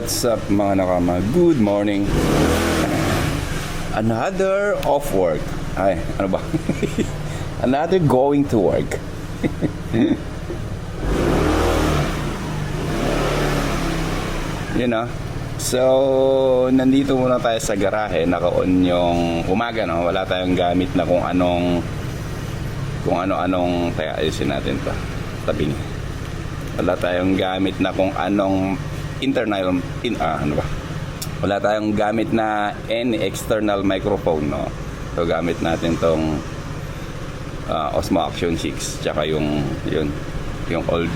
What's up mga nakama? Good morning. Another off work. Ay, ano ba? Another going to work. You know? So, nandito muna tayo sa garahe. Naka-on yung umaga, no? Wala tayong gamit na kung ano-anong tayo, ayusin natin to. Tabing. Wala tayong gamit na kung anong wala tayong gamit na any external microphone, no? So gamit natin tong Osmo Action 6 tsaka yung old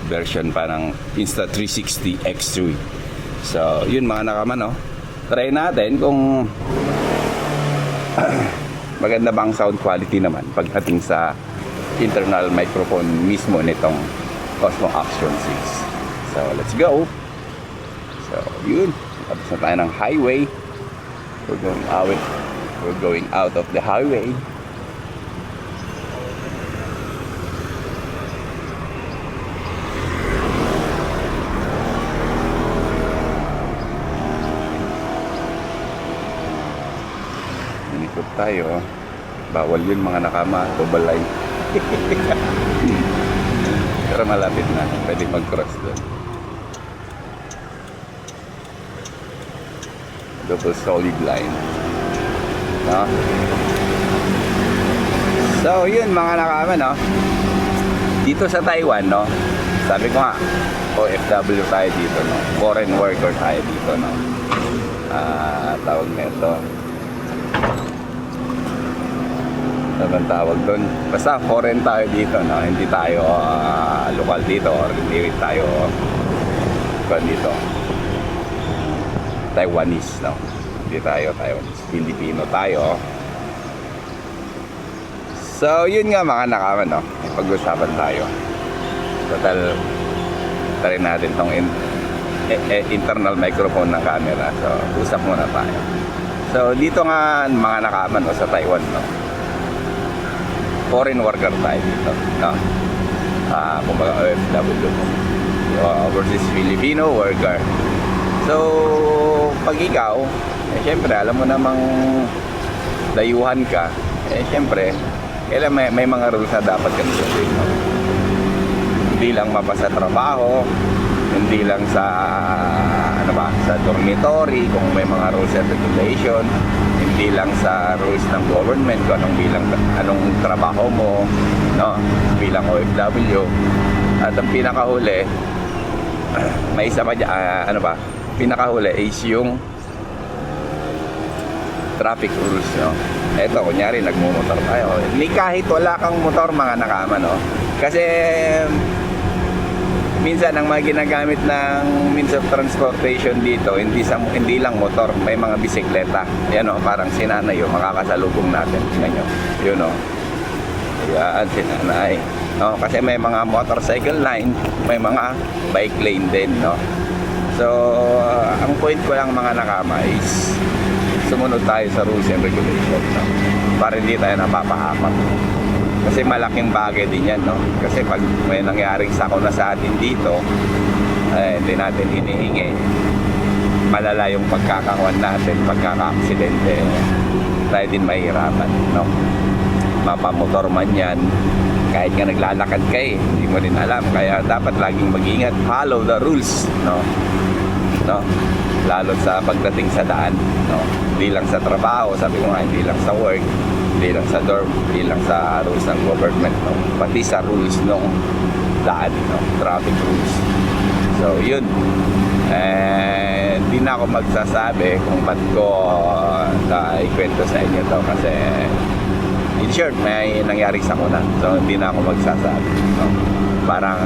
version pa ng Insta360 X3. So yun mga nakama, no? Try natin kung maganda bang sound quality naman pagdating sa internal microphone mismo nitong Osmo Action 6. So let's go. So, yun. Tapos na tayo ng highway. We're going out of the highway. Inikot tayo. Bawal yun mga nakama. Babalay. Pero malapit na. Pwede mag-cross doon. Double solid line, no? So yun mga nakama, no? Dito sa Taiwan, no? Sabi ko nga, OFW tayo dito, no? Foreign worker tayo dito, no? Tawag nito, ano bang tawag doon? Basta foreign tayo dito, no? Hindi tayo lokal dito, or hindi tayo dito Taiwanese, no? Hindi tayo Taiwanese, Filipino tayo. So yun nga mga nakama, no? Pag-usapan tayo. Total, tarin natin tong internal microphone ng camera. So usap muna tayo. So dito nga mga nakama, no, sa Taiwan, no? Foreign worker tayo dito, no? Kumbaga OFW, overseas Filipino worker. So, pag ikaw, syempre, alam mo namang dayuhan ka, syempre, kailan may mga rules na dapat ka sundin, no? Hindi lang mapasa trabaho, hindi lang sa, sa dormitory, kung may mga rules and regulation, hindi lang sa rules ng government, kung anong trabaho mo, no? Bilang OFW. At ang pinakahuli, may isa pa dyan, pinakahuli is yung traffic rules, no? Eto, kunyari nagmumotor tayo, ni kahit wala kang motor mga nakama, no? Kasi minsan ang mga ginagamit ng means of transportation dito, hindi lang motor, may mga bisikleta. Yan, no? Parang sinanay yung makakasalubong natin. Tingnan nyo, yun, no? Yan, sinanay, no? Kasi may mga motorcycle lane, may mga bike lane din, no? So, ang point ko lang mga nakama is sumunod tayo sa rules and regulations, no? Para hindi tayo napapahamak. Kasi malaking bagay din yan, no? Kasi pag may nangyaring sakuna sa atin dito, hindi natin hinihingi. Malala yung pagkakakuan natin, pagkaka-aksidente, tayo din mahirapan, no? Mapamotor man yan, kahit nga naglalakad kayo, hindi mo rin alam. Kaya dapat laging mag-ingat, follow the rules, no? Lalo sa pagdating sa daan, no? Hindi lang sa trabaho, sabi ko nga, hindi lang sa work, hindi lang sa dorm, hindi lang sa rules ng government, no? Pati sa rules ng daan, no? Traffic rules. So yun, hindi na ako magsasabi kung ba't ko ikwento sa inyo to, kasi in short, may nangyari sa kuna. So hindi na ako magsasabi, no? Parang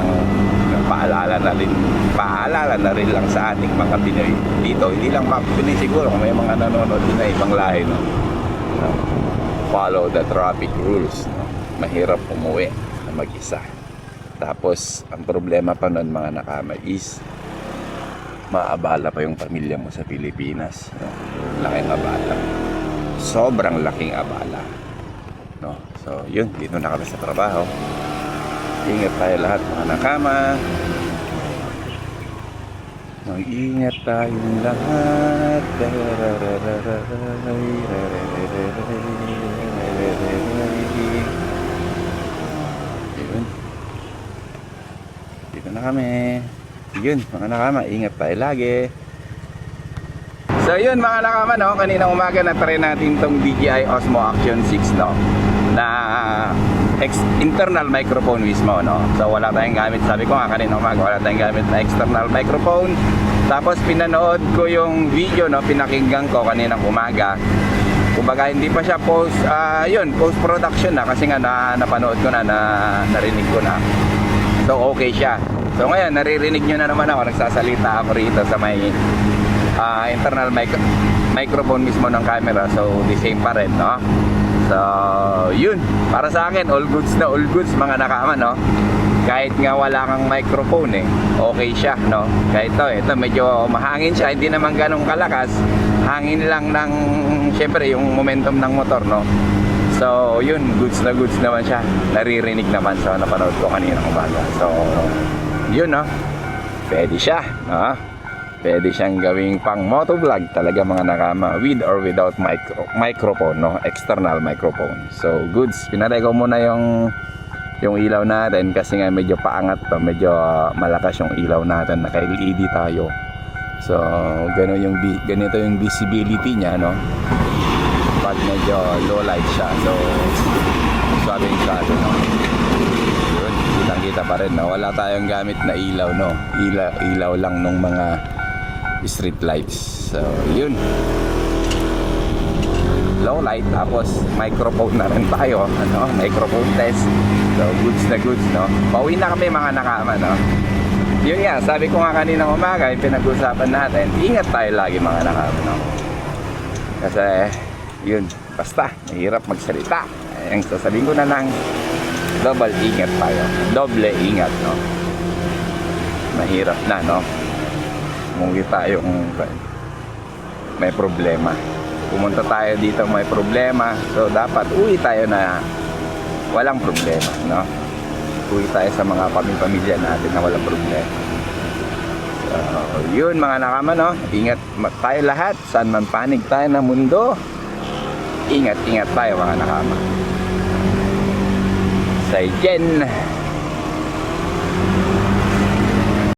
paalala na rin lang sa ating mga Pinoy dito. Hindi lang mga Pinoy, siguro kung may mga nanonood din na ibang lahi, no? Follow the traffic rules, no? Mahirap umuwi na mag-isa. Tapos ang problema pa nun mga nakama is maabala pa yung pamilya mo sa Pilipinas, no? Laking abala, sobrang laking abala, no? So yun, dito na kami sa trabaho. Ingat tayo lahat mga nakama. Mag-ingat tayong lahat. Yun. Dito na kami. Yun, mga nakama, ingat tayo lagi. So yun mga nakama, no, kaninang umaga na-try natin tong DJI Osmo Action 6, no, na internal microphone mismo, no. So wala tayong gamit, sabi ko nga kaninang umaga, wala tayong gamit na external microphone. Tapos pinanood ko yung video, no, pinakinggan ko kaninang umaga. Kumbaga hindi pa siya post production na, kasi nga napanood ko na, narinig ko na. So okay siya. So ngayon naririnig nyo na naman ako, nagsasalita ako rito sa may internal microphone mismo ng camera. So the same pa rin, no. So yun, para sa akin all goods na all goods mga nakama, no. Kahit nga wala kang microphone okay siya, no. Kahit ito medyo mahangin siya, hindi naman ganong kalakas. Hangin lang ng syempre yung momentum ng motor, no. So yun, goods na goods naman siya. Naririnig naman sa napanood ko kanina umaga. So yun, no. Pwede siya, no. Pwede siyang gawing pang motovlog talaga mga nakama, with or without microphone, no, external microphone. So goods, pinatay ko muna yung ilaw natin kasi nga medyo paangat to, medyo malakas yung ilaw natin, naka-LED tayo. So ganito yung visibility niya, no, pag medyo low light siya. So sabi, no, yun, kitang-kita pa rin, no. Wala tayong gamit na ilaw, no, ilaw lang nung mga street lights. So yun, low light, tapos microphone na rin tayo, ano, microphone test. So goods na goods, no. Pauwi na kami mga nakama, no. Yun nga, sabi ko nga kaninang umaga, yung pinag-usapan natin, ingat tayo lagi mga nakama, no. Kasi yun, basta mahirap magsalita. Ang sasabihin ko na lang, double ingat tayo, doble ingat, no. Mahirap na, no. Mungkin tayo may problema, pumunta tayo dito may problema, so dapat uwi tayo na walang problema, no. Uwi tayo sa mga pamilya natin na walang problema. So yun mga nakama, no, ingat tayo lahat, saan man panig tayo na mundo, ingat tayo mga nakama. Say Jen.